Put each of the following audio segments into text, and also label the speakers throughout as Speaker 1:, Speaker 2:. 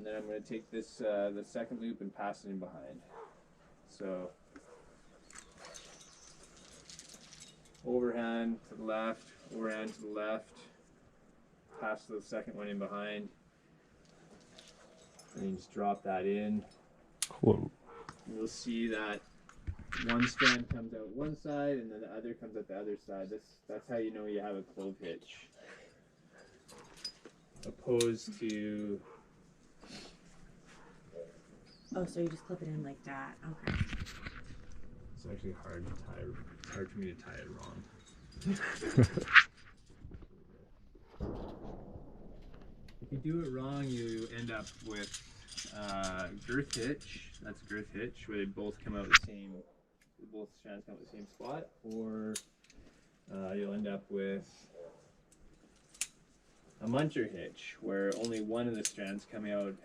Speaker 1: And then I'm going to take this, the second loop and pass it in behind. So overhand to the left, overhand to the left, pass the second one in behind, and you just drop that in.
Speaker 2: Whoa.
Speaker 1: You'll see that one strand comes out one side and then the other comes out the other side. That's how you know you have a clove hitch. Opposed to...
Speaker 3: Oh, so you just clip it in like that. Okay.
Speaker 1: It's actually hard to tie. It's hard for me to tie it wrong. If you do it wrong, you end up with girth hitch. That's a girth hitch where they both come out the same. Both strands come out the same spot, or you'll end up with a muncher hitch where only one of the strands come out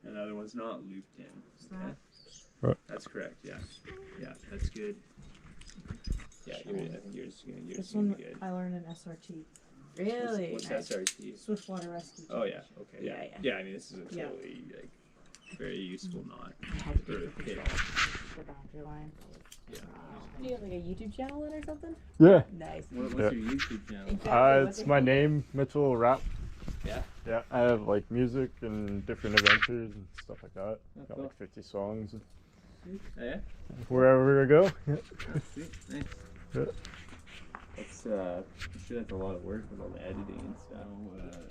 Speaker 1: and the other one's not looped in. Okay?
Speaker 2: Right.
Speaker 1: That's correct. Yeah. Yeah, that's good. Yeah, I think you're just gonna
Speaker 4: This
Speaker 1: gonna
Speaker 4: one
Speaker 1: be good.
Speaker 4: I learned in SRT.
Speaker 3: Really?
Speaker 1: What's
Speaker 3: Nice.
Speaker 1: SRT?
Speaker 4: Swiftwater Rescue.
Speaker 1: Oh yeah. Okay. Yeah.
Speaker 3: Yeah, yeah.
Speaker 1: Yeah. I mean, this is a
Speaker 4: Yeah.
Speaker 1: totally like very useful knot.
Speaker 3: I had to
Speaker 1: Or
Speaker 3: do the
Speaker 1: hitch.
Speaker 3: the boundary line.
Speaker 1: Yeah.
Speaker 3: Do you have like a YouTube channel then or something?
Speaker 2: Yeah.
Speaker 3: Nice.
Speaker 1: What's
Speaker 2: Yeah.
Speaker 1: your YouTube channel?
Speaker 3: Exactly.
Speaker 2: It's my name, Mitchell Rap.
Speaker 1: Yeah.
Speaker 2: Yeah, I have like music and different adventures and stuff like that.
Speaker 1: Oh,
Speaker 2: Got
Speaker 1: cool.
Speaker 2: like 50 songs
Speaker 1: Oh, yeah.
Speaker 2: wherever we go. Yeah.
Speaker 1: Oh, sweet. Nice.
Speaker 2: Yeah.
Speaker 1: That's I'm sure that's a lot of work with all the editing and stuff.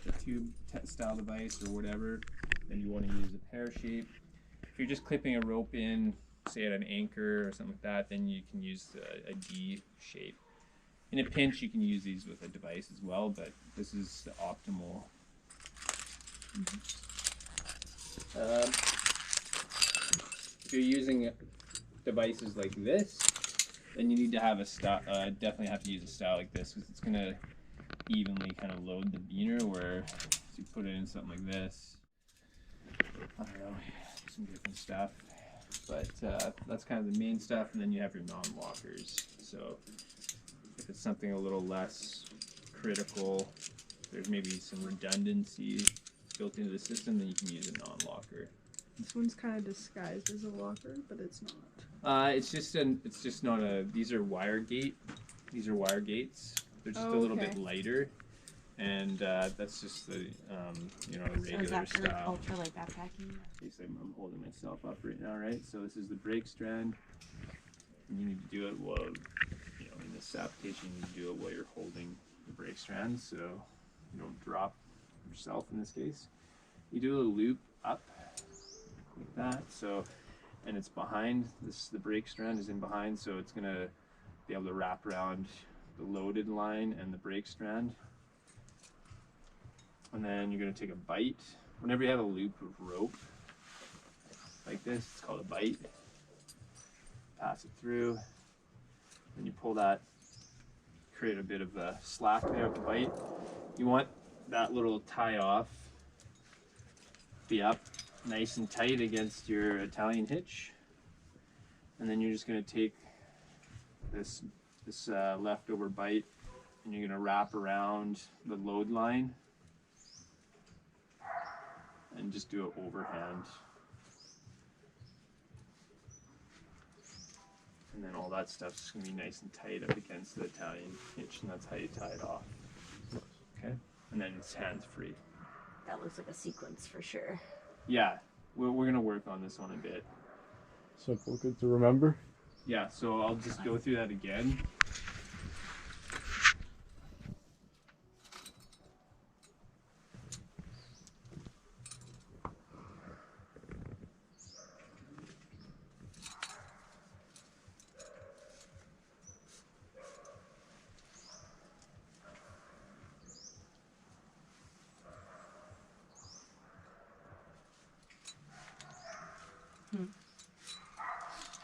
Speaker 1: A tube style device or whatever, then you want to use a pear shape. If you're just clipping a rope in, say at an anchor or something like that, then you can use a D shape. In a pinch, you can use these with a device as well, but this is the optimal. If you're using devices like this, then you need to have a style. Definitely have to use a style like this because it's gonna evenly kind of load the beaner. Where if you put it in something like this, I don't know, some different stuff. But that's kind of the main stuff, and then you have your non-lockers. So if it's something a little less critical, there's maybe some redundancy built into the system, then you can use a non-locker.
Speaker 4: This one's kind of disguised as a locker, but it's not.
Speaker 1: It's just not a. These are wire gate. These are wire gates. They're just a little bit lighter, and that's just the you know,
Speaker 3: So is
Speaker 1: regular
Speaker 3: that for like
Speaker 1: style.
Speaker 3: ultra like backpacking?
Speaker 1: In case I'm holding myself up right now, right? So this is the brake strand. And you need to do it while, you know, in this application, you need to do it while you're holding the brake strand, so you don't drop yourself in this case. You do a loop up like that, so, and it's behind this. The brake strand is in behind, so it's gonna be able to wrap around the loaded line and the brake strand. And then you're gonna take a bite. Whenever you have a loop of rope like this, it's called a bite. Pass it through, and you pull that, create a bit of a slack there with the bite. You want that little tie off be up nice and tight against your Italian hitch, and then you're just going to take this leftover bite and you're going to wrap around the load line and just do it overhand. And then all that stuff's going to be nice and tight up against the Italian hitch, and that's how you tie it off. Okay? And then it's hands-free.
Speaker 3: That looks like a sequence for sure.
Speaker 1: Yeah, we're going to work on this one a bit.
Speaker 2: Simple, good to remember.
Speaker 1: Yeah, so I'll just go through that again.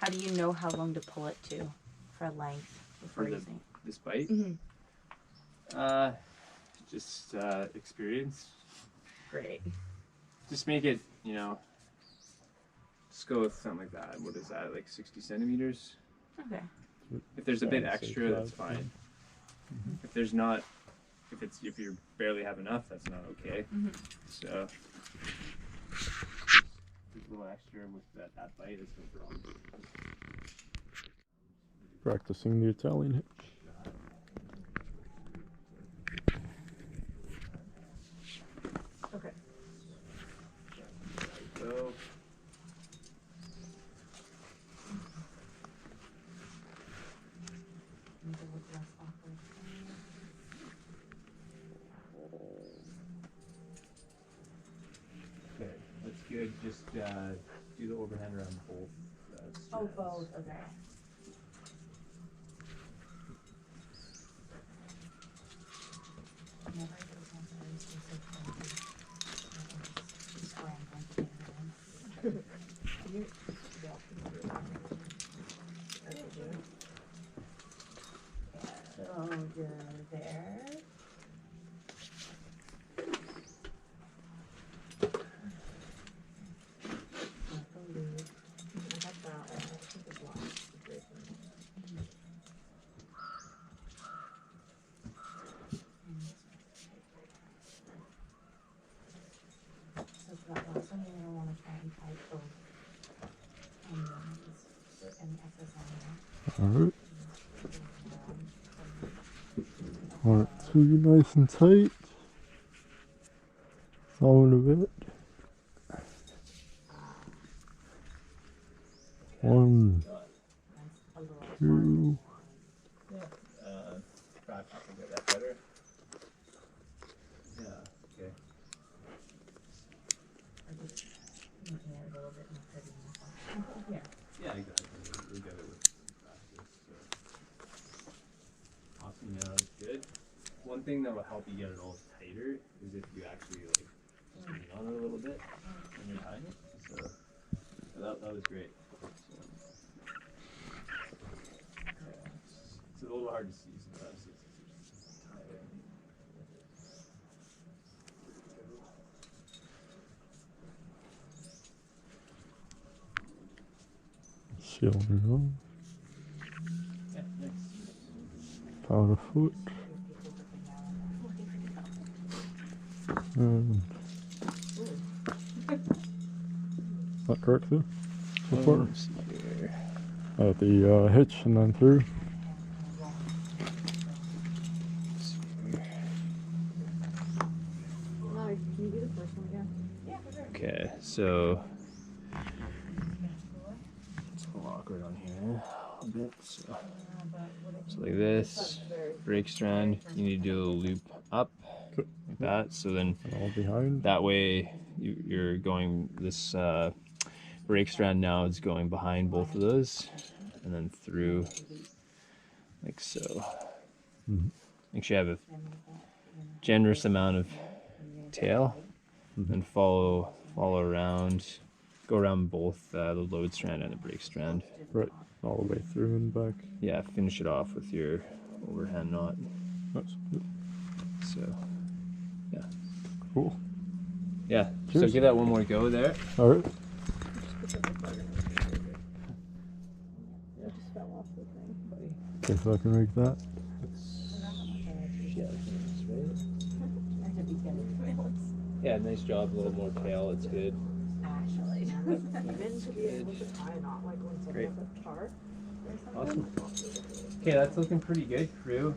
Speaker 3: How do you know how long to pull it to for length before
Speaker 1: For
Speaker 3: using?
Speaker 1: this bite?
Speaker 3: Mm-hmm.
Speaker 1: Just experience.
Speaker 3: Great.
Speaker 1: Just make it, you know, just go with something like that. What is that, like 60 centimeters?
Speaker 3: Okay.
Speaker 1: If there's a bit
Speaker 2: Yeah,
Speaker 1: extra, that's fine. If there's not, if you barely have enough, that's not okay.
Speaker 3: Mm-hmm.
Speaker 1: So a little extra with that bite. It's no problem.
Speaker 2: Practicing the Italian hitch.
Speaker 4: Okay.
Speaker 1: So. Okay, that's good. Just do the overhand around both.
Speaker 3: Oh, both. Okay. So you're there. So for that last one, you're gonna want to try and type both onions or any excess on
Speaker 2: Alright.
Speaker 3: there.
Speaker 2: Want it to be nice and tight. Solid a bit. 1, 2.
Speaker 1: Practice will get that better. Yeah, okay.
Speaker 3: Or just making it a little bit more pretty. Yeah.
Speaker 1: Yeah, exactly. We'll get it with practice. So. Awesome, yeah, that's good. One thing that will help you get it all tighter is if you actually like lean on it a little bit when you're tying it. So that was great. So, it's a little hard to see sometimes. It's tight.
Speaker 2: Sealing it off.
Speaker 1: Yeah, nice.
Speaker 2: About a foot. And is that correct there? So far?
Speaker 1: Let's see here.
Speaker 2: At the hitch and then through.
Speaker 4: Can you do the first one again?
Speaker 3: Yeah, for sure.
Speaker 1: Okay, so it's a little awkward on here a bit. So like this, brake strand, you need to do a loop up like that. So then
Speaker 2: And all behind.
Speaker 1: that way you're going, this brake strand now is going behind both of those and then through like so.
Speaker 2: Mhm.
Speaker 1: Make sure you have a generous amount of tail and follow around, go around both the load strand and the brake strand.
Speaker 2: Right. All the way through and back.
Speaker 1: Yeah, finish it off with your overhand knot.
Speaker 2: That's good.
Speaker 1: So yeah,
Speaker 2: Cool.
Speaker 1: yeah.
Speaker 2: Cheers.
Speaker 1: So give that one more go there.
Speaker 2: Alright.
Speaker 4: It just fell off the thing.
Speaker 2: Okay, so I can make that.
Speaker 1: Yeah, nice job. A little more tail. It's good.
Speaker 3: Actually.
Speaker 4: Even to be able to tie a knot like when someone
Speaker 1: Great.
Speaker 4: has a chart or
Speaker 1: Awesome.
Speaker 4: something.
Speaker 1: Okay, that's looking pretty good, crew.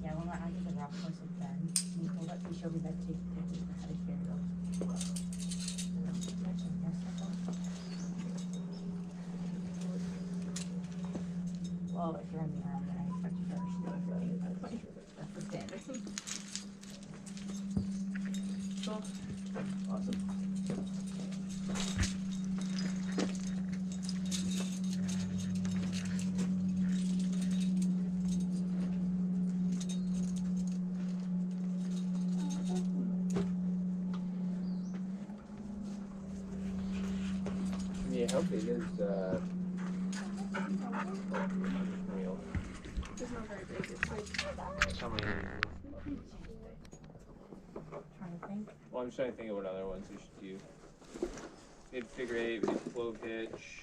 Speaker 3: Yeah, when I did the rock course with Ben, he told us, he showed me that technique for how to carry those. Well, if you're in the army, I expect you to understand it. That's the standard. Cool.
Speaker 1: Awesome. Yeah, how big is wheel?
Speaker 4: It's not very big. It's like
Speaker 1: How many?
Speaker 3: Trying to think.
Speaker 1: Well, I'm just trying to think of what other ones we should do. We had figure eight, we had flow pitch.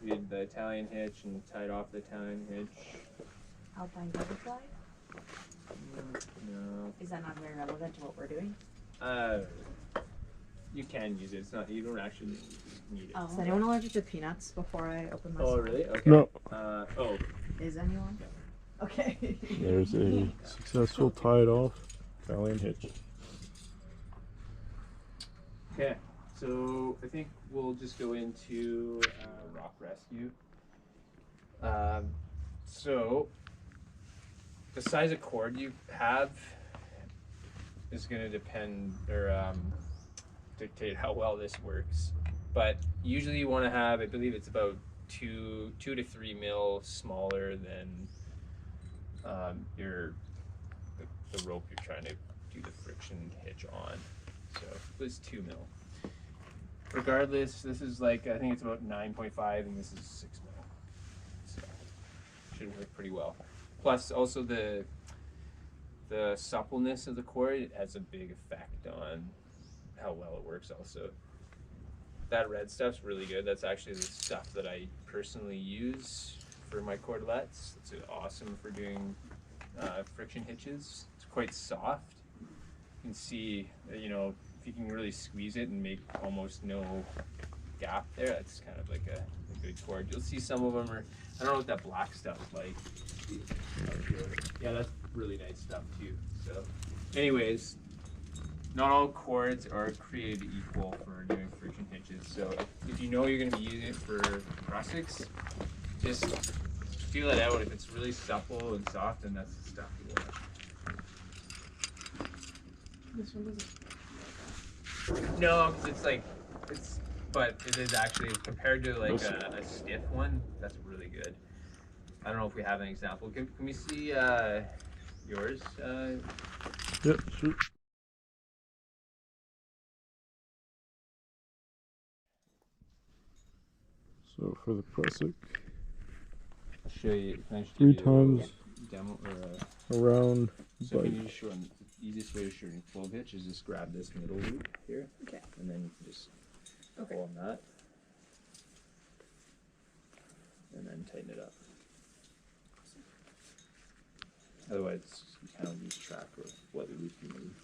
Speaker 1: We did the Italian hitch and tied off the Italian hitch.
Speaker 3: Alpine butterfly?
Speaker 1: No.
Speaker 3: Is that not very relevant to what we're doing?
Speaker 1: You can use it. It's not. You don't actually need it.
Speaker 3: Oh.
Speaker 5: Is anyone allergic to peanuts before I open my
Speaker 1: Oh,
Speaker 5: store?
Speaker 1: really? Okay.
Speaker 2: No.
Speaker 1: Oh.
Speaker 5: Is anyone? Okay.
Speaker 2: There's a successful tied off Italian hitch.
Speaker 1: Okay. So I think we'll just go into rock rescue. So the size of cord you have is going to depend or dictate how well this works. But usually you want to have, I believe it's about 2 to 3 mil smaller than the rope you're trying to do the friction hitch on. So it was 2 mil. Regardless, this is like, I think it's about 9.5 and this is 6 mil. So should work pretty well. Plus also the suppleness of the cord has a big effect on how well it works also. That red stuff's really good. That's actually the stuff that I personally use for my cordelettes. It's awesome for doing friction hitches. It's quite soft. You can see, you know, if you can really squeeze it and make almost no gap there, that's kind of like a good cord. You'll see some of them are, I don't know what that black stuff is like. Yeah, that's really nice stuff too. So anyways, not all cords are created equal for doing friction hitches. So if you know you're going to be using it for rustics, just feel it out. If it's really supple and soft, then that's the stuff you want.
Speaker 4: This one doesn't.
Speaker 1: No, it's like, but it is actually, compared to like a stiff one, that's really good. I don't know if we have an example. Can we see yours?
Speaker 2: Yep, shoot. So for the prusik,
Speaker 1: I'll show you. Can I just
Speaker 2: 3
Speaker 1: give you a
Speaker 2: times
Speaker 1: demo or
Speaker 2: around
Speaker 1: so can you
Speaker 2: bite.
Speaker 1: just shorten? The easiest way to shorten flow hitch is just grab this middle loop here.
Speaker 4: Okay.
Speaker 1: And then you can just
Speaker 4: Okay.
Speaker 1: pull on that. And then tighten it up. Otherwise, you kind of lose track of what loop you move.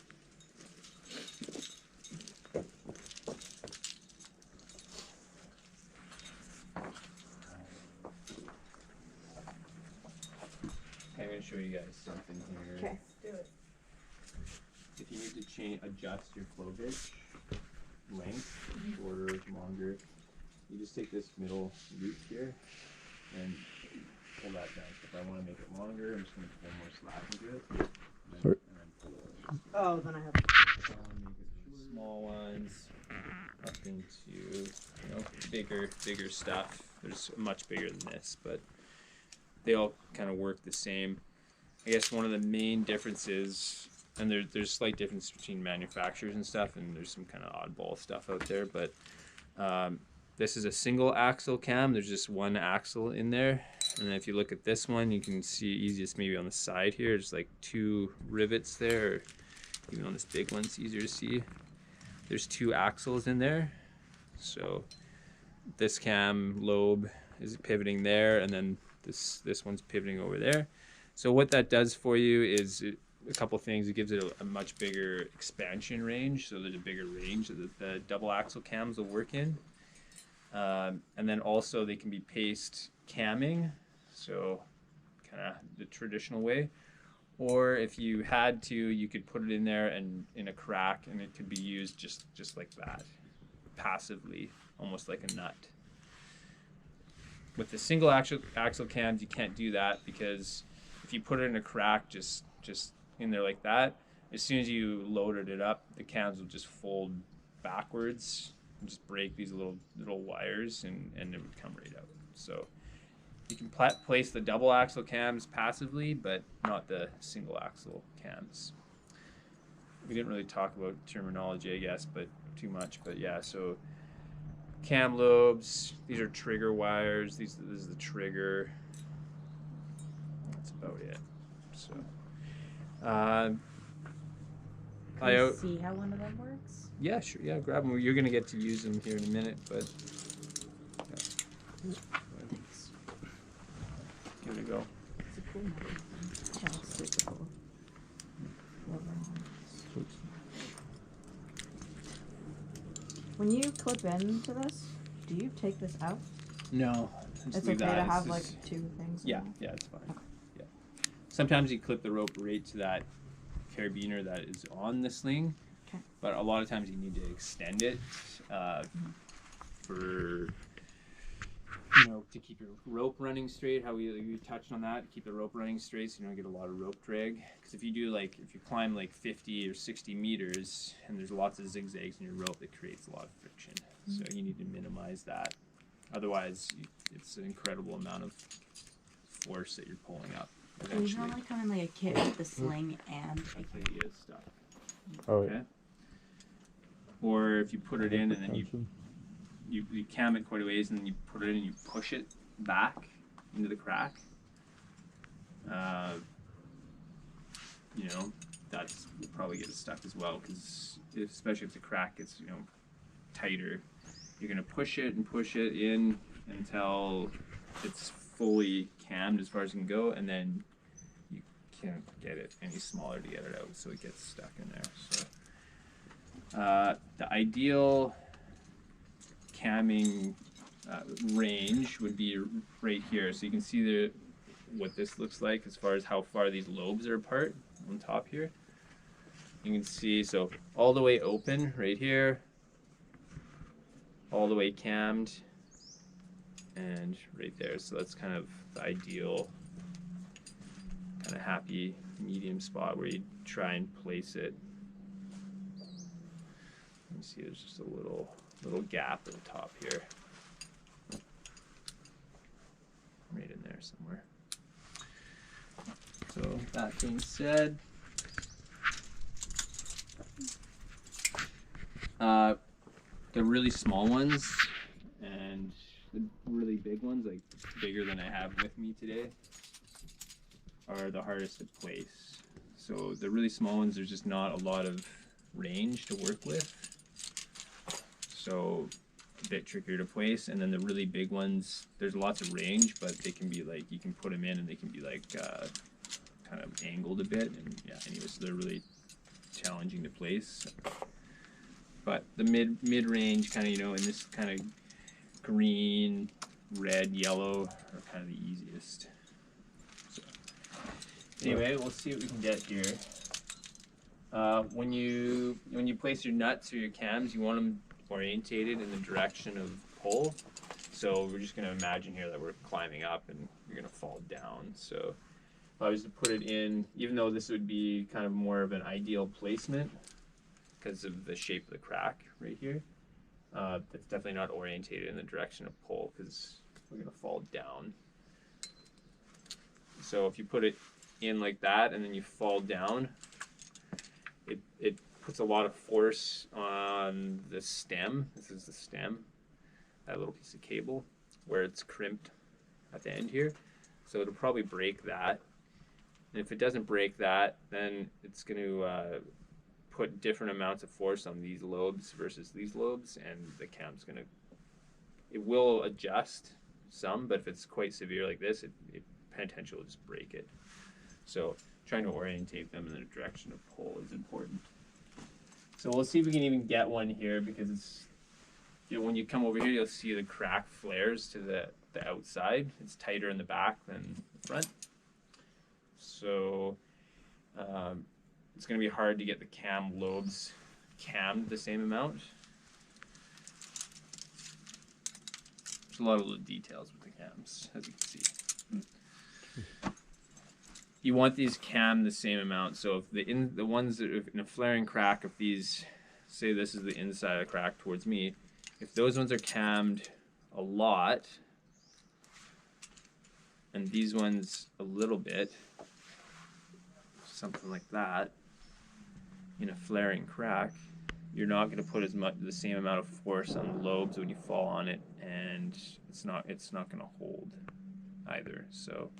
Speaker 1: Okay, I'm going to show you guys something here.
Speaker 5: Okay, do it.
Speaker 1: If you need to adjust your flow hitch length, shorter, longer, you just take this middle loop here and pull that down. So if I want to make it longer, I'm just going to pull more slack into it.
Speaker 2: Sorry.
Speaker 1: And then pull it.
Speaker 5: Oh, then I have.
Speaker 1: Make it small ones up into, you know, bigger stuff. There's much bigger than this, but they all kind of work the same. I guess one of the main differences, and there's slight difference between manufacturers and stuff, and there's some kind of oddball stuff out there, but this is a single axle cam. There's just one axle in there, and then if you look at this one, you can see easiest maybe on the side here. There's like 2 rivets there, or even on this big one, it's easier to see. There's 2 axles in there, so this cam lobe is pivoting there, and then this one's pivoting over there. So what that does for you is a couple things. It gives it a much bigger expansion range, so there's a bigger range that the double axle cams will work in. And then also they can be paced camming, so kind of the traditional way. Or if you had to, you could put it in there and in a crack, and it could be used just like that, passively, almost like a nut. With the single axle cams, you can't do that, because if you put it in a crack just in there like that, as soon as you loaded it up, the cams will just fold backwards and just break these little wires, and it would come right out. So you can place the double axle cams passively, but not the single axle cams. We didn't really talk about terminology, I guess, but too much. But yeah, so cam lobes, these are trigger wires. This is the trigger. That's about it. So
Speaker 3: Can we see how one of them works?
Speaker 1: yeah, sure. Yeah, grab them. You're gonna get to use them here in a minute, but
Speaker 5: Thanks.
Speaker 1: Give it a go.
Speaker 3: It's a cool mechanism.
Speaker 5: Yeah, it's super cool. When you clip into this, do you take this out?
Speaker 1: No.
Speaker 5: It's okay to have like two things. in
Speaker 1: Yeah,
Speaker 5: there?
Speaker 1: yeah, it's fine.
Speaker 5: Okay.
Speaker 1: Yeah. Sometimes you clip the rope right to that carabiner that is on the sling,
Speaker 5: Okay.
Speaker 1: but a lot of times you need to extend it for, to keep your rope running straight. How we touched on that, keep the rope running straight so you don't get a lot of rope drag. Because if you climb like 50 or 60 meters and there's lots of zigzags in your rope, it creates a lot of friction. So you need to minimize that. Otherwise, it's an incredible amount of force that you're pulling up.
Speaker 3: These
Speaker 1: Eventually,
Speaker 3: normally come in like a kit with the sling and
Speaker 1: I think it is stuff.
Speaker 2: Oh,
Speaker 1: Okay. Or if you put it in and then
Speaker 2: tension.
Speaker 1: you cam it quite a ways and then you put it in and you push it back into the crack. That's you'll probably get it stuck as well because especially if the crack gets tighter, you're gonna push it in until it's fully cammed as far as it can go, and then you can't get it any smaller to get it out, so it gets stuck in there. So the ideal camming range would be right here, so you can see what this looks like as far as how far these lobes are apart on top here. You can see, so all the way open right here, all the way cammed, and right there. So that's kind of the ideal kind of happy medium spot where you try and place it. You see there's just a little gap at the top here. Right in there somewhere. So that being said, the really small ones and the really big ones, like bigger than I have with me today, are the hardest to place. So the really small ones, there's just not a lot of range to work with. So a bit trickier to place. And then the really big ones, there's lots of range, but they can be like, you can put them in and they can be like kind of angled a bit. And yeah, anyway, so they're really challenging to place. But the mid-range kind of, in this kind of green, red, yellow are kind of the easiest. So, anyway, we'll see what we can get here. When you place your nuts or your cams, you want them orientated in the direction of pull. So we're just going to imagine here that we're climbing up and you're going to fall down. So if I was to put it in, even though this would be kind of more of an ideal placement because of the shape of the crack right here, that's definitely not orientated in the direction of pull because we're going to fall down. So if you put it in like that and then you fall down, it puts a lot of force on the stem. This is the stem, that little piece of cable where it's crimped at the end here. So it'll probably break that. And if it doesn't break that, then it's going to put different amounts of force on these lobes versus these lobes, and the cam's going to, it will adjust some, but if it's quite severe like this, it potentially will just break it. So trying to orientate them in the direction of pull is important. So we'll see if we can even get one here, because it's, when you come over here, you'll see the crack flares to the outside. It's tighter in the back than the front. So it's going to be hard to get the cam lobes cammed the same amount. There's a lot of little details with the cams, as you can see. You want these cammed the same amount. So if the ones that are in a flaring crack, if these, say this is the inside of the crack towards me, if those ones are cammed a lot, and these ones a little bit, something like that, in a flaring crack, you're not going to put the same amount of force on the lobes when you fall on it, and it's not going to hold either. So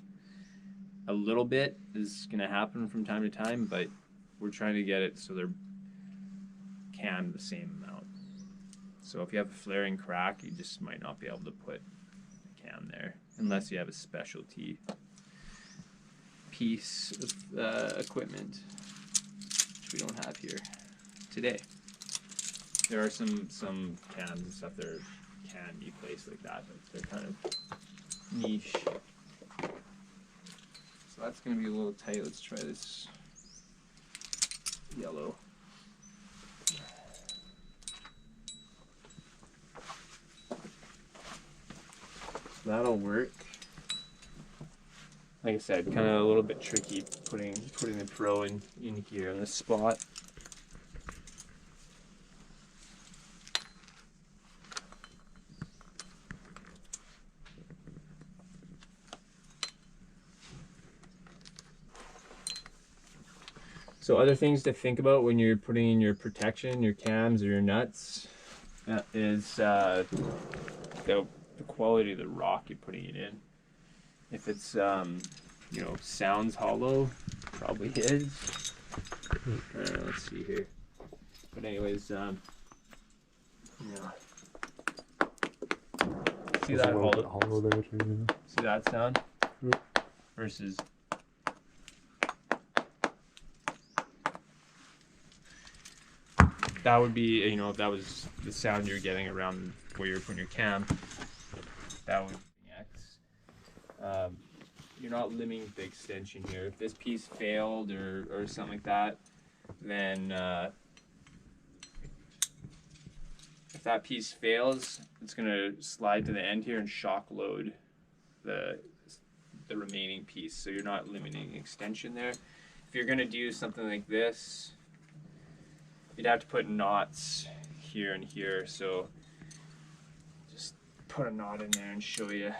Speaker 1: a little bit is going to happen from time to time, but we're trying to get it so they're cammed the same amount. So if you have a flaring crack, you just might not be able to put a cam there, unless you have a specialty piece of equipment, which we don't have here today. There are some cams and stuff that can be placed like that, but they're kind of niche. So that's going to be a little tight. Let's try this yellow. That'll work. Like I said, kind of a little bit tricky putting the Pro in here on this spot. So other things to think about when you're putting in your protection, your cams or your nuts, is the quality of the rock you're putting it in. If it's you know, sounds hollow, probably is. Let's see here. But anyways, yeah. See that hollow
Speaker 2: there too.
Speaker 1: See that sound?
Speaker 2: Yep.
Speaker 1: Versus that would be, you know, if that was the sound you're getting around where you're putting your cam, that would be X. You're not limiting the extension here. If this piece failed or something like that, then if that piece fails, it's gonna slide to the end here and shock load the remaining piece. So you're not limiting extension there. If you're gonna do something like this, you'd have to put knots here and here. So just put a knot in there and show you.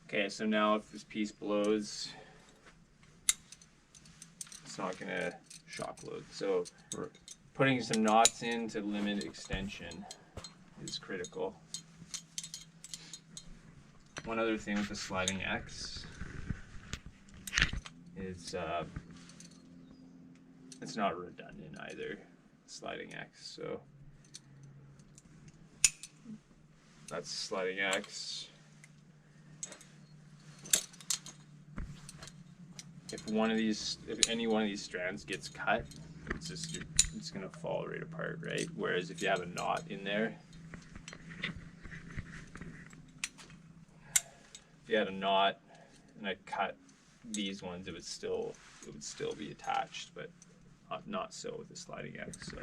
Speaker 1: Okay, so now if this piece blows, it's not going to shock load. So putting some knots in to limit extension is critical. One other thing with the sliding X is it's not redundant either, sliding X. So that's sliding X. If any one of these strands gets cut, it's gonna fall right apart, right? Whereas if you have a knot in there, if you had a knot and I cut these ones, it would still be attached, but not so with the sliding X. So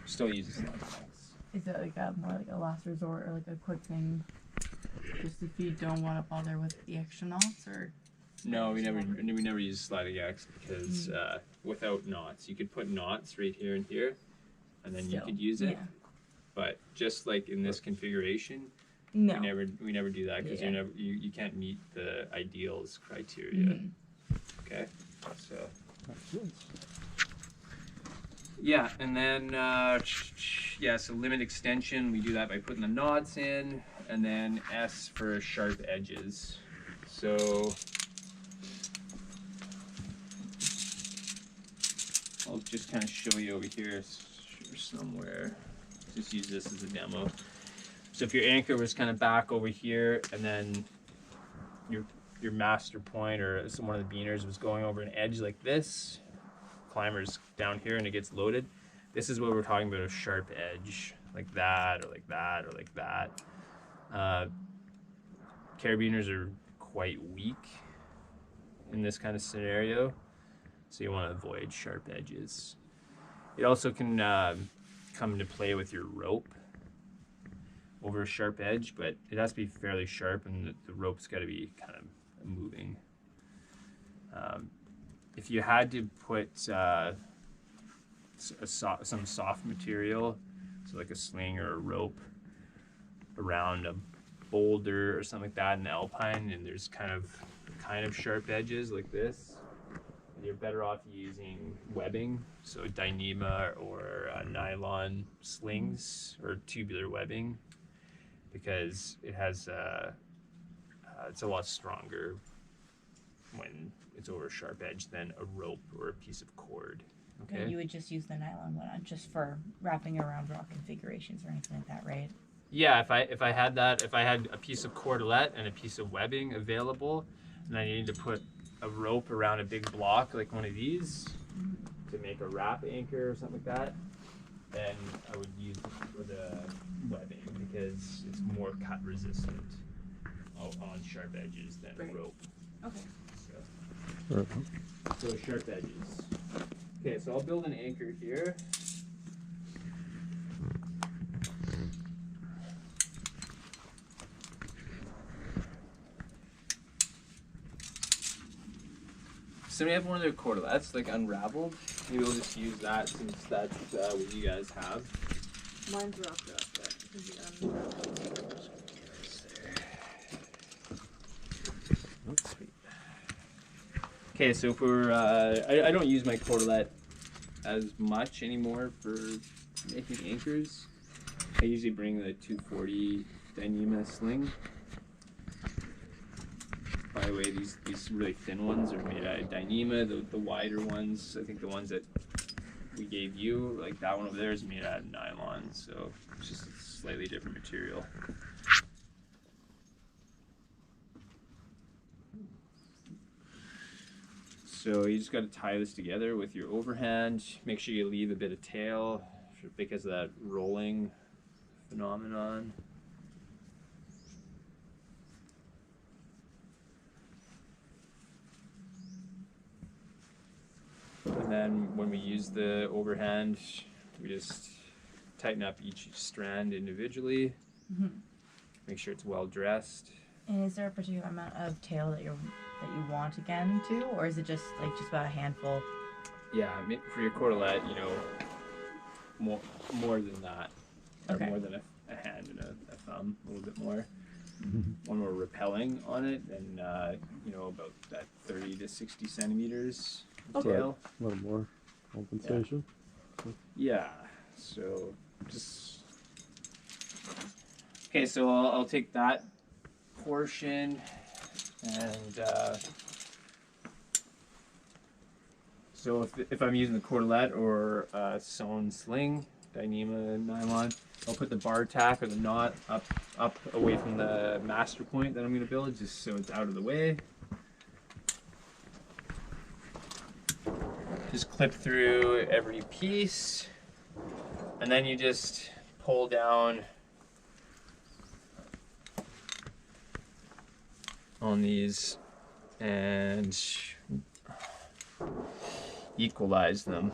Speaker 1: still use the sliding X.
Speaker 3: Is it like more like a last resort or like a quick thing? Just if you don't want to bother with the extra knots, or?
Speaker 1: No, we never use sliding X because without knots, you could put knots right here and here, and then you could use it. Yeah. But just like in this configuration, no, we never do that because you can't meet the ideals criteria. Okay, so yeah, and then so limit extension, we do that by putting the knots in, and then S for sharp edges. So I'll just kind of show you over here somewhere. Just use this as a demo. So if your anchor was kind of back over here, and then your master point or one of the beaners was going over an edge like this, climber's down here and it gets loaded. This is what we're talking about, a sharp edge, like that or like that or like that. Carabiners are quite weak in this kind of scenario, so you want to avoid sharp edges. It also can come into play with your rope over a sharp edge, but it has to be fairly sharp, and the rope's got to be kind of moving. If you had to put some soft material, so like a sling or a rope around a boulder or something like that in Alpine, and there's kind of sharp edges like this, and you're better off using webbing, so Dyneema or nylon slings or tubular webbing, because it has it's a lot stronger when it's over a sharp edge than a rope or a piece of cord. Okay.
Speaker 3: You would just use the nylon one just for wrapping around rock configurations or anything like that, right?
Speaker 1: Yeah, if I had a piece of cordelette and a piece of webbing available, and I needed to put a rope around a big block like one of these to make a wrap anchor or something like that, then I would use the webbing because it's more cut resistant on sharp edges than a rope.
Speaker 3: Okay.
Speaker 1: So sharp edges. Okay, so I'll build an anchor here. Somebody have one of their cordelettes like unraveled? Maybe we'll just use that since that's what you guys have.
Speaker 4: Mine's wrapped up, but it can be unwrapped.
Speaker 1: Okay, so for I don't use my cordelette as much anymore for making anchors. I usually bring the 240 Dyneema sling. By the way, these really thin ones are made out of Dyneema. The wider ones, I think the ones that we gave you, like that one over there, is made out of nylon. So it's just a slightly different material. So you just got to tie this together with your overhand. Make sure you leave a bit of tail because of that rolling phenomenon. And then when we use the overhand, we just tighten up each strand individually. Make sure it's well dressed.
Speaker 3: And is there a particular amount of tail that you want again too, or is it just about a handful?
Speaker 1: Yeah, I mean, for your cordelette, you know, more than that, or
Speaker 3: Okay.
Speaker 1: more than a hand and a thumb, a little bit more. When we're rappelling on it, then you know, about that 30 to 60 centimeters of tail.
Speaker 2: A little more compensation.
Speaker 1: Yeah. So just okay. So I'll take that portion and so if I'm using the cordelette or sewn sling, Dyneema nylon, I'll put the bar tack or the knot up away from the master point that I'm going to build, just so it's out of the way. Just clip through every piece, and then you just pull down on these and equalize them.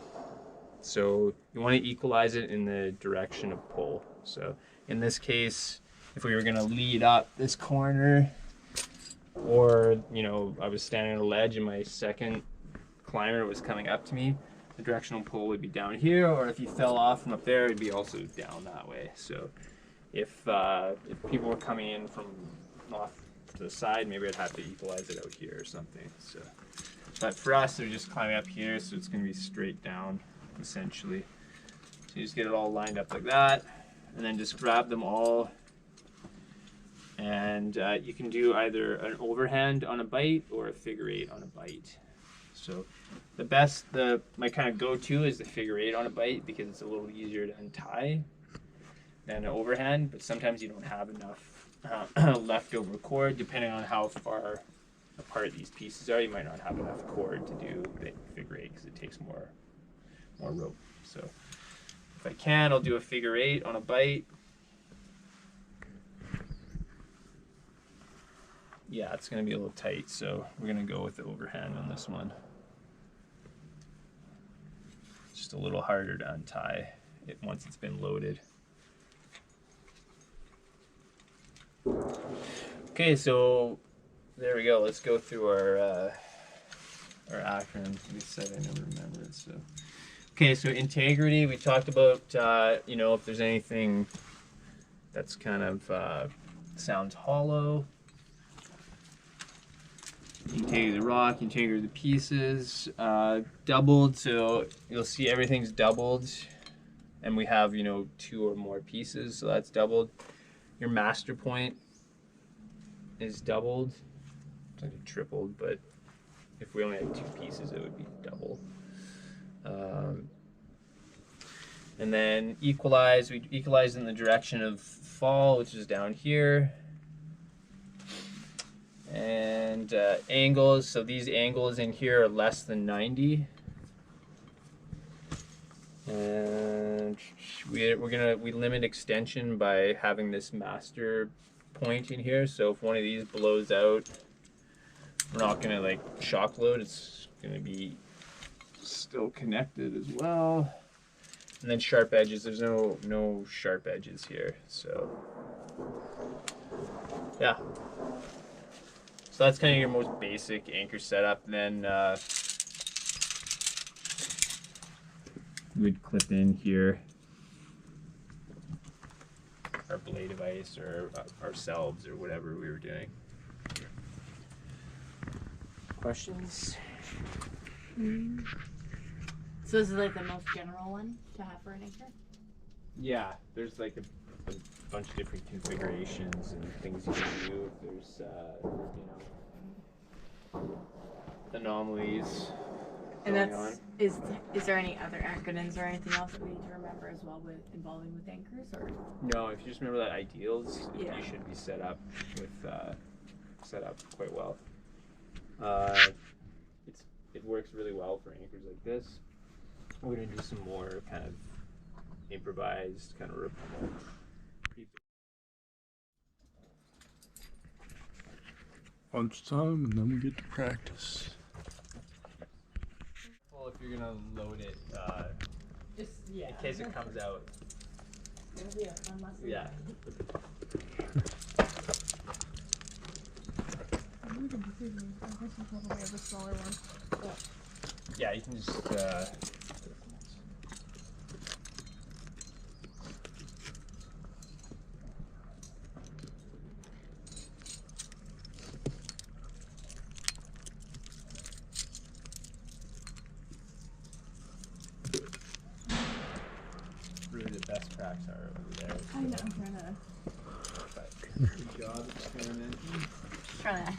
Speaker 1: So you want to equalize it in the direction of pull. So in this case, if we were going to lead up this corner, or you know, I was standing on a ledge and my second climber was coming up to me, the directional pull would be down here, or if you fell off from up there, it'd be also down that way. So if people were coming in from off to the side, maybe I'd have to equalize it out here or something. So, but for us, they're just climbing up here, so it's going to be straight down essentially. So you just get it all lined up like that, and then just grab them all, and you can do either an overhand on a bite or a figure eight on a bite. So my kind of go-to is the figure eight on a bite because it's a little easier to untie than an overhand, but sometimes you don't have enough leftover cord. Depending on how far apart these pieces are, you might not have enough cord to do the figure eight because it takes more rope. So if I can, I'll do a figure eight on a bite. Yeah, it's going to be a little tight, so we're going to go with the overhand on this one. Just a little harder to untie it once it's been loaded. Okay, so there we go. Let's go through our acronyms. We said I never remember it. So Okay, so integrity, we talked about, you know, if there's anything that's kind of sounds hollow. Integrity of the rock, integrity of the pieces, doubled, so you'll see everything's doubled. And we have, you know, 2 or more pieces, so that's doubled. Your master point is doubled. It's like tripled, but if we only had 2 pieces, it would be double. And then equalize, we equalize in the direction of fall, which is down here. And angles, so these angles in here are less than 90. And we limit extension by having this master point in here. So if one of these blows out, we're not gonna like shock load. It's gonna be still connected as well. And then sharp edges. There's no sharp edges here. So yeah. So that's kind of your most basic anchor setup. And then we'd clip in here our blade of ice or ourselves or whatever we were doing. Questions?
Speaker 3: So this is like the most general one to have for an anchor?
Speaker 1: Yeah, there's like a bunch of different configurations and things you can do. There's, you know, anomalies.
Speaker 3: And
Speaker 1: going
Speaker 3: that's
Speaker 1: on.
Speaker 3: is there any other acronyms or anything else that we need to remember as well with involving with anchors or?
Speaker 1: No, if you just remember that ideals,
Speaker 3: Yeah.
Speaker 1: you should be set up with set up quite well. It works really well for anchors like this. We're gonna do some more kind of improvised kind of remote.
Speaker 2: Lunchtime, and then we get to practice.
Speaker 1: Well, if you're gonna load it,
Speaker 3: Just yeah.
Speaker 1: in case it comes out.
Speaker 3: It'll be a fun lesson.
Speaker 1: Yeah.
Speaker 4: I guess you probably have a smaller one.
Speaker 1: Yeah, you can just. Really, the best cracks are over there.
Speaker 4: I know, I'm trying to.
Speaker 1: But good job experimenting.
Speaker 3: Trying to.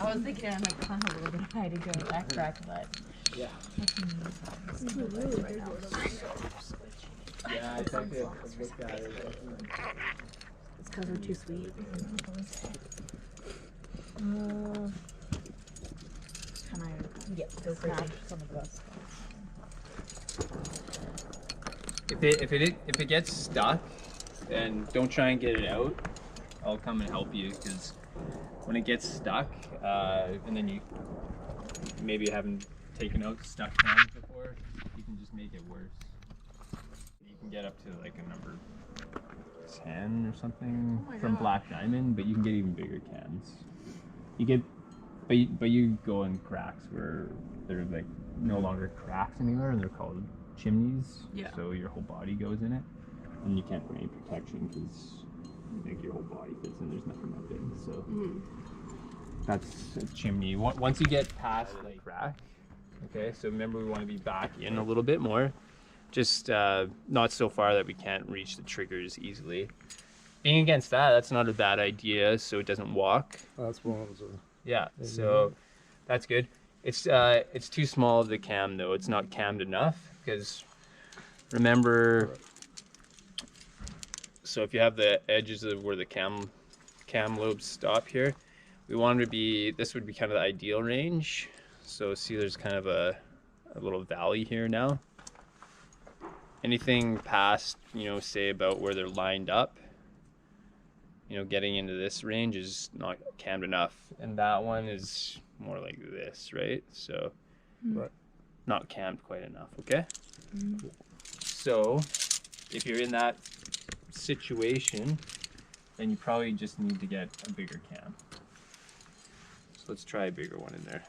Speaker 3: I was thinking I might climb a little bit high to go that crack, but
Speaker 1: Yeah.
Speaker 4: This is a really big one.
Speaker 1: Yeah, I think it looked at it.
Speaker 3: it's because we're too sweet. Can I get this match some of this?
Speaker 1: If it gets stuck, then don't try and get it out. I'll come and help you because when it gets stuck, and then you maybe haven't taken out stuck cams before, you can just make it worse. You can get up to like a number 10 or something from Black Diamond, but you can get even bigger cams. You get, but you go in cracks where they're like no longer cracks anymore, and they're called chimneys.
Speaker 3: Yeah.
Speaker 1: So your whole body goes in it, and you can't put any protection because like your whole body fits in. There's nothing that big. So that's a chimney. Once you get past like crack, okay. So remember, we want to be back in a little bit more, just not so far that we can't reach the triggers easily. Being against that, that's not a bad idea. So it doesn't walk.
Speaker 2: That's one of the.
Speaker 1: Yeah. So that's good. It's too small of the cam though. It's not cammed enough because remember. So if you have the edges of where the cam lobes stop here, we want it to be, this would be kind of the ideal range. So see there's kind of a little valley here now. Anything past, you know, say about where they're lined up, you know, getting into this range is not cammed enough. And that one is more like this, right? So
Speaker 2: Right.
Speaker 1: not cammed quite enough, okay? So if you're in that situation, then you probably just need to get a bigger cam. So let's try a bigger one in there.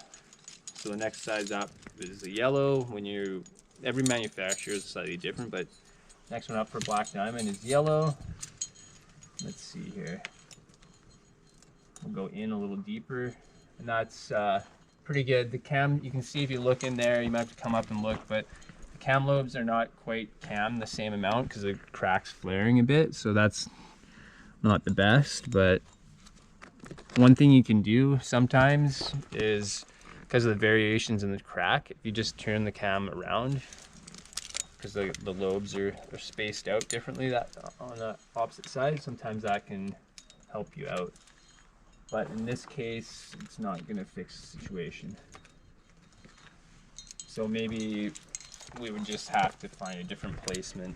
Speaker 1: So the next size up is the yellow. When you every manufacturer is slightly different, but next one up for black diamond is yellow. Let's see here. We'll go in a little deeper, and that's pretty good. The cam, you can see if you look in there, you might have to come up and look, but the cam lobes are not quite cam the same amount because the crack's flaring a bit, so that's not the best. But one thing you can do sometimes is, because of the variations in the crack, if you just turn the cam around, because the lobes are spaced out differently that on the opposite side, sometimes that can help you out. But in this case, it's not going to fix the situation. So maybe we would just have to find a different placement.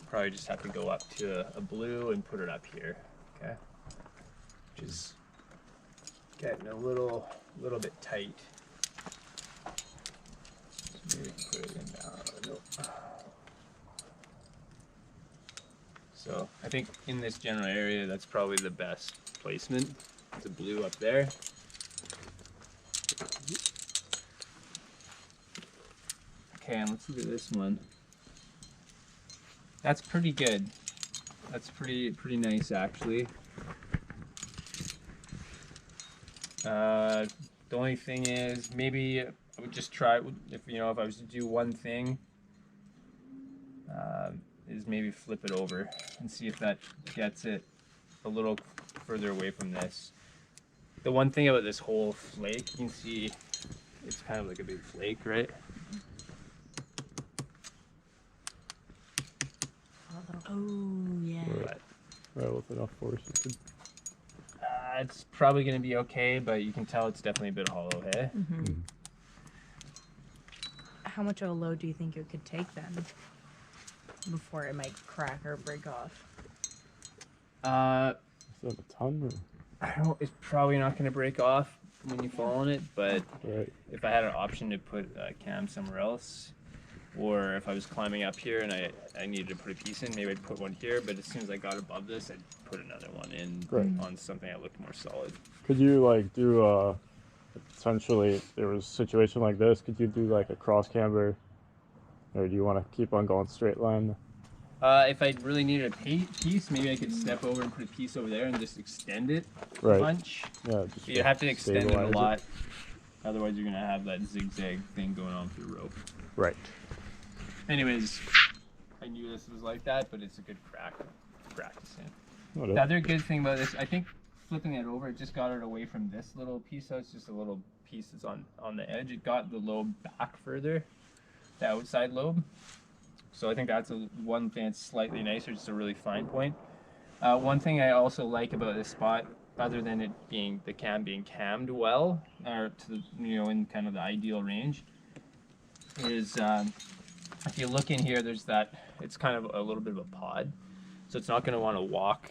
Speaker 1: Probably just have to go up to a blue and put it up here, okay? Which is getting a little bit tight. So maybe put it in now. Nope. So I think in this general area, that's probably the best placement. The blue up there. Okay, and let's look at this one. That's pretty good. That's pretty nice actually. The only thing is, maybe I would just try, if I was to do one thing, is maybe flip it over and see if that gets it a little further away from this. The one thing about this whole flake, you can see it's kind of like a big flake, right?
Speaker 5: Oh, yeah.
Speaker 2: Right, with enough force, you could.
Speaker 1: It's probably going to be okay, but you can tell it's definitely a bit hollow, hey?
Speaker 5: Mm-hmm. How much of a load do you think it could take then, before it might crack or break off?
Speaker 2: Is that a ton? Or?
Speaker 1: I don't. It's probably not going to break off when you fall on it, but
Speaker 2: Right.
Speaker 1: if I had an option to put a cam somewhere else, or if I was climbing up here and I needed to put a piece in, maybe I'd put one here, but as soon as I got above this, I'd put another one in on something that looked more solid.
Speaker 2: Could you like do essentially, if there was a situation like this, could you do like a cross camber, or do you want to keep on going straight line?
Speaker 1: If I really needed a piece, maybe I could step over and put a piece over there and just extend it a bunch.
Speaker 2: Yeah, just
Speaker 1: You have to extend it a lot,
Speaker 2: it.
Speaker 1: otherwise you're gonna have that zigzag thing going on through the rope.
Speaker 2: Right.
Speaker 1: Anyways, I knew this was like that, but it's a good practice in.
Speaker 2: Whatever.
Speaker 1: The other good thing about this, I think flipping it over, it just got it away from this little piece. So it's just a little piece that's on the edge. It got the lobe back further, the outside lobe. So I think that's one thing that's slightly nicer, just a really fine point. One thing I also like about this spot, other than it being the cam being cammed well, or to the, in kind of the ideal range, is if you look in here, there's that, it's kind of a little bit of a pod, so it's not going to want to walk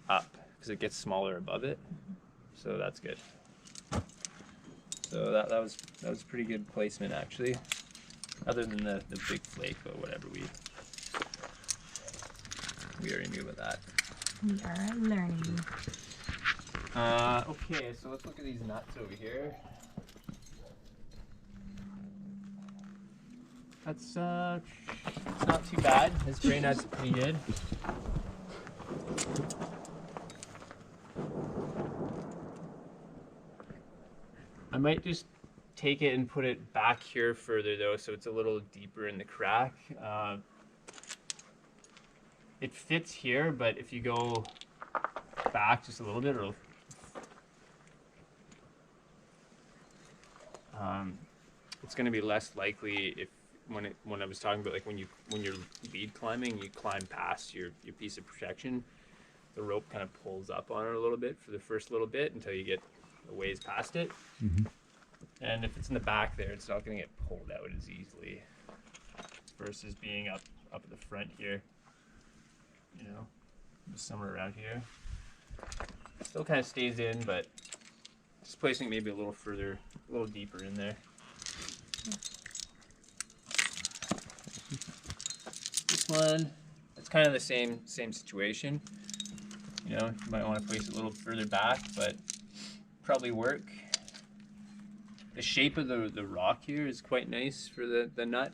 Speaker 1: up because it gets smaller above it, so that's good. So that was pretty good placement actually, other than the big flake, but whatever, we already knew about that.
Speaker 5: We are learning.
Speaker 1: Okay, so let's look at these nuts over here. That's it's not too bad. This gray nut's pretty good. I might just take it and put it back here further though, so it's a little deeper in the crack. It fits here, but if you go back just a little bit, it'll it's going to be less likely if when I was talking about like when you're lead climbing, you climb past your piece of protection, the rope kind of pulls up on it a little bit for the first little bit until you get a ways past it.
Speaker 2: Mm-hmm.
Speaker 1: And if it's in the back there, it's not going to get pulled out as easily versus being up at the front here, just somewhere around here. Still kind of stays in, but just placing maybe a little further, a little deeper in there. This one, it's kind of the same situation. You might want to place it a little further back, but probably work. the shape of the rock here is quite nice for the nut.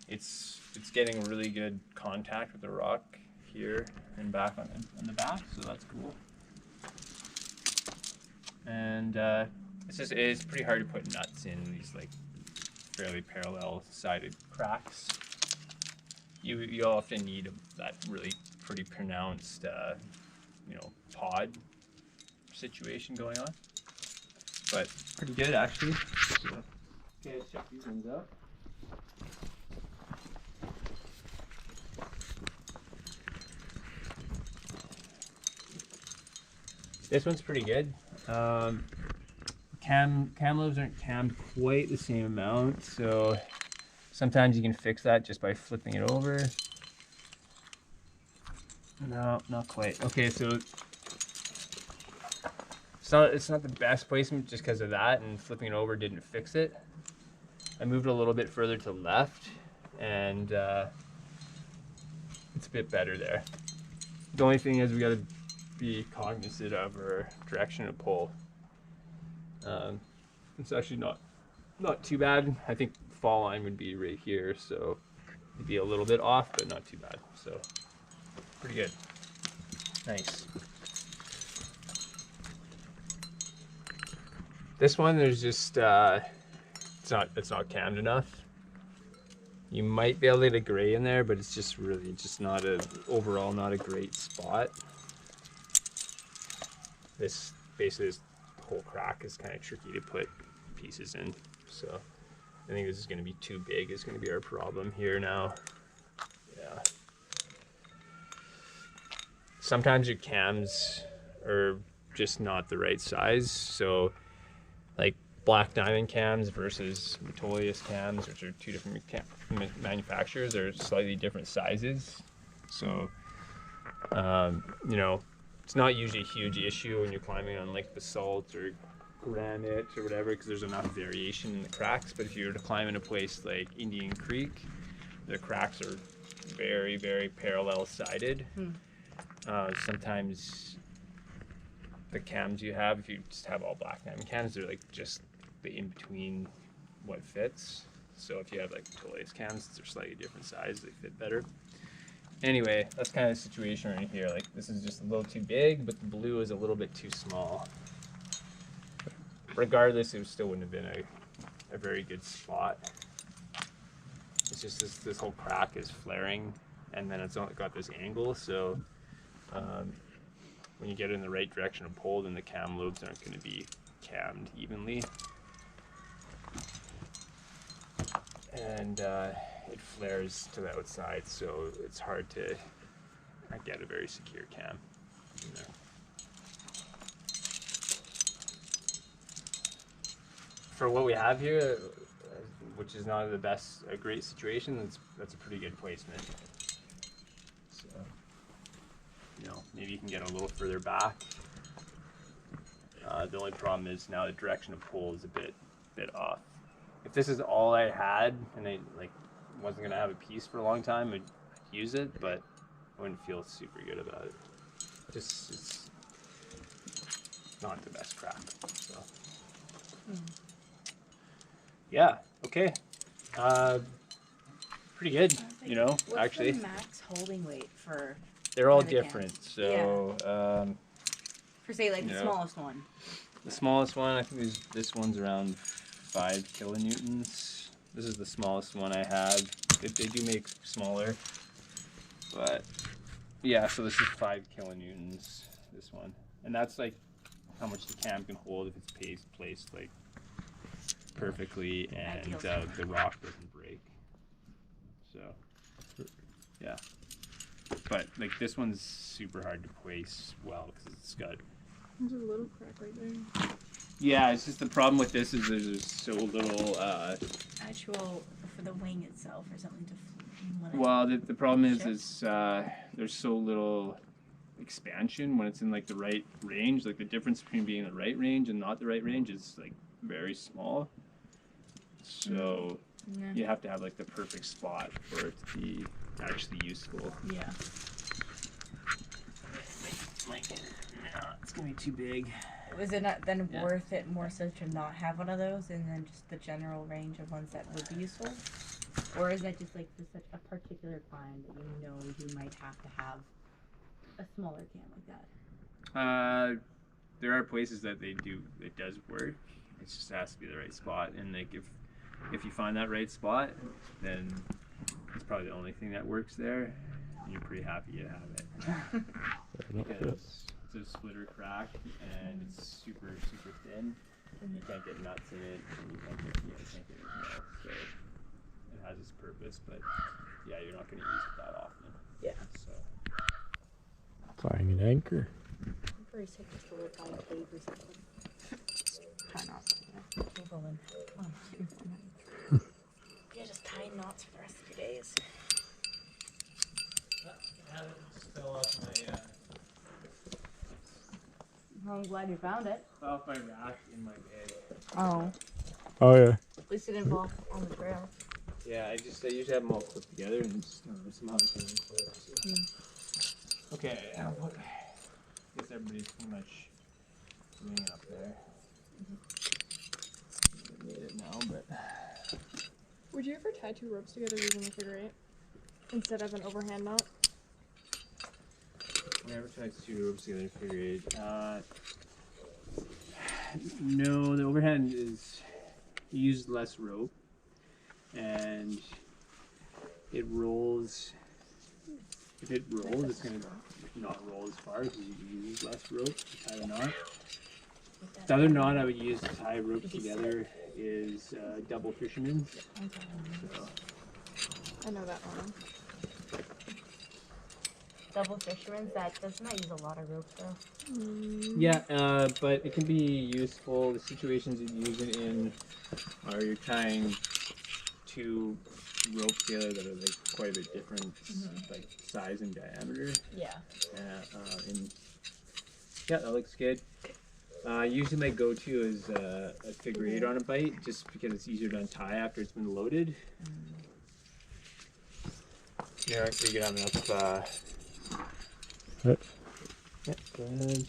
Speaker 1: It's getting really good contact with the rock here and back on the back, so that's cool. And it's pretty hard to put nuts in these like fairly parallel sided cracks. You often need that really pretty pronounced pod situation going on, but pretty good actually. So, okay, let's check these ones out. This one's pretty good. Cam lobes aren't cammed quite the same amount, so sometimes you can fix that just by flipping it over. No, not quite. Okay, so it's not the best placement just because of that, and flipping it over didn't fix it. I moved a little bit further to the left, and it's a bit better there. The only thing is we got to be cognizant of our direction of pull. It's actually not too bad. I think fall line would be right here, so it'd be a little bit off, but not too bad. So pretty good. Nice. This one, there's just it's not cammed enough. You might be able to get a gray in there, but it's just really overall not a great spot. This whole crack is kind of tricky to put pieces in, so I think this is going to be too big. It's going to be our problem here now. Yeah. Sometimes your cams are just not the right size, so like Black Diamond cams versus Metolius cams, which are two different manufacturers, are slightly different sizes. So, it's not usually a huge issue when you're climbing on like basalt or granite or whatever, because there's enough variation in the cracks. But if you were to climb in a place like Indian Creek, the cracks are very, very parallel sided. Sometimes the cams you have, if you just have all Black Diamond cams, they're like just the in between what fits. So if you have like Metolius cams, they're slightly different size, they fit better. Anyway, that's kind of the situation right here. Like, this is just a little too big, but the blue is a little bit too small. Regardless, it still wouldn't have been a very good spot. It's just this whole crack is flaring, and then it's got this angle, so when you get it in the right direction of pull, then the cam lobes aren't going to be cammed evenly. And it flares to the outside, so it's hard to get a very secure cam in there. For what we have here, which is not a great situation, that's a pretty good placement. So, maybe you can get a little further back. The only problem is now the direction of pull is a bit off. If this is all I had and I wasn't gonna have a piece for a long time, I'd use it, but I wouldn't feel super good about it. It's not the best crack. So yeah, okay. Pretty good,
Speaker 5: What's
Speaker 3: actually.
Speaker 5: the max holding weight for?
Speaker 1: They're all
Speaker 5: the
Speaker 1: different.
Speaker 5: cans?
Speaker 1: So
Speaker 5: For say the smallest one.
Speaker 1: the smallest one, I think this one's around 5 kilonewtons. This is the smallest one I have. They do make smaller, but yeah. So this is 5 kilonewtons. This one, and that's like how much the cam can hold if it's placed like perfectly and the rock doesn't break. So yeah, but like this one's super hard to place well because it's got.
Speaker 4: There's a little crack right there.
Speaker 1: Yeah, it's just the problem with this is there's so little.
Speaker 5: Actual for the wing itself or something to.
Speaker 1: Well, the problem is there's so little expansion when it's in like the right range. Like the difference between being in the right range and not the right range is like very small. So you have to have like the perfect spot for it to be actually useful.
Speaker 3: Yeah.
Speaker 1: Like, no, it's gonna be too big.
Speaker 5: Was it not then
Speaker 1: Yeah.
Speaker 5: worth it more so to not have one of those and then just the general range of ones that would be useful? Or is that just like for such a particular climb that you know you might have to have a smaller can like that?
Speaker 1: There are places that it does work. It just has to be the right spot, and like if you find that right spot, then it's probably the only thing that works there, and you're pretty happy you have it. Because it's a splitter crack and it's super thin. And you can't get nuts in it, and you can't get milk. So it has its purpose, but yeah, you're not going to use it that often.
Speaker 5: Yeah.
Speaker 1: So
Speaker 2: Tying an anchor.
Speaker 5: I'm very sick of the little fine cave or something. Try not to. We'll go in. Oh, yeah, just tie knots for the rest of your days.
Speaker 1: fell off my
Speaker 5: I'm glad you found it.
Speaker 1: off my rack in my bed.
Speaker 5: Oh.
Speaker 2: Oh yeah.
Speaker 5: At least it didn't fall on the trail.
Speaker 1: Yeah, I usually have them all put together and just somehow it's really clear. So. Okay, I guess everybody's pretty much doing up there. I made it now, but
Speaker 4: Would you ever tie two ropes together using a figure eight instead of an overhand knot?
Speaker 1: never tried two ropes together figure eight. No, the overhand is you use less rope and it rolls. If it rolls, it's gonna not roll as far because you use less rope to tie the knot. The other knot I would use to tie ropes together is double fisherman's. So,
Speaker 4: I know that one.
Speaker 5: Double fisherman's, that does not use a lot of rope though.
Speaker 1: yeah, but it can be useful. The situations you use it in are you're tying two ropes together that are like quite a bit different, like size and diameter.
Speaker 5: Yeah.
Speaker 1: And yeah, that looks good. Usually my go-to is a figure eight on a bite, just because it's easier to untie after it's been loaded. Yeah, so you can have enough.
Speaker 2: Right.
Speaker 1: Yeah, go ahead.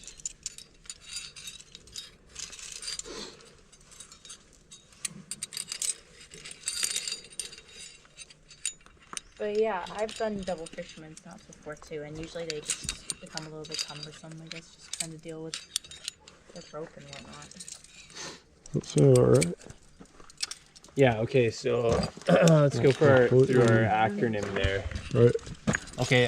Speaker 5: But yeah, I've done double fisherman's knots before too, and usually they just become a little bit cumbersome, I guess, just trying to deal with rope and whatnot.
Speaker 2: That's alright.
Speaker 1: Yeah, okay, so let's go through our acronym there.
Speaker 2: Right.
Speaker 1: Okay,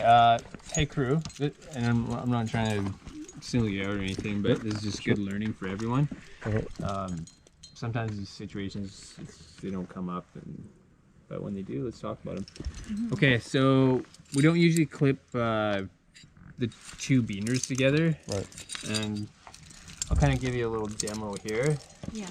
Speaker 1: hey crew, and I'm not trying to single you out or anything, but this is just good learning for everyone. Sometimes these situations, they don't come up, but when they do, let's talk about them. Okay, so we don't usually clip the two beaners together.
Speaker 2: Right.
Speaker 1: And I'll kind of give you a little demo here.
Speaker 5: Yeah.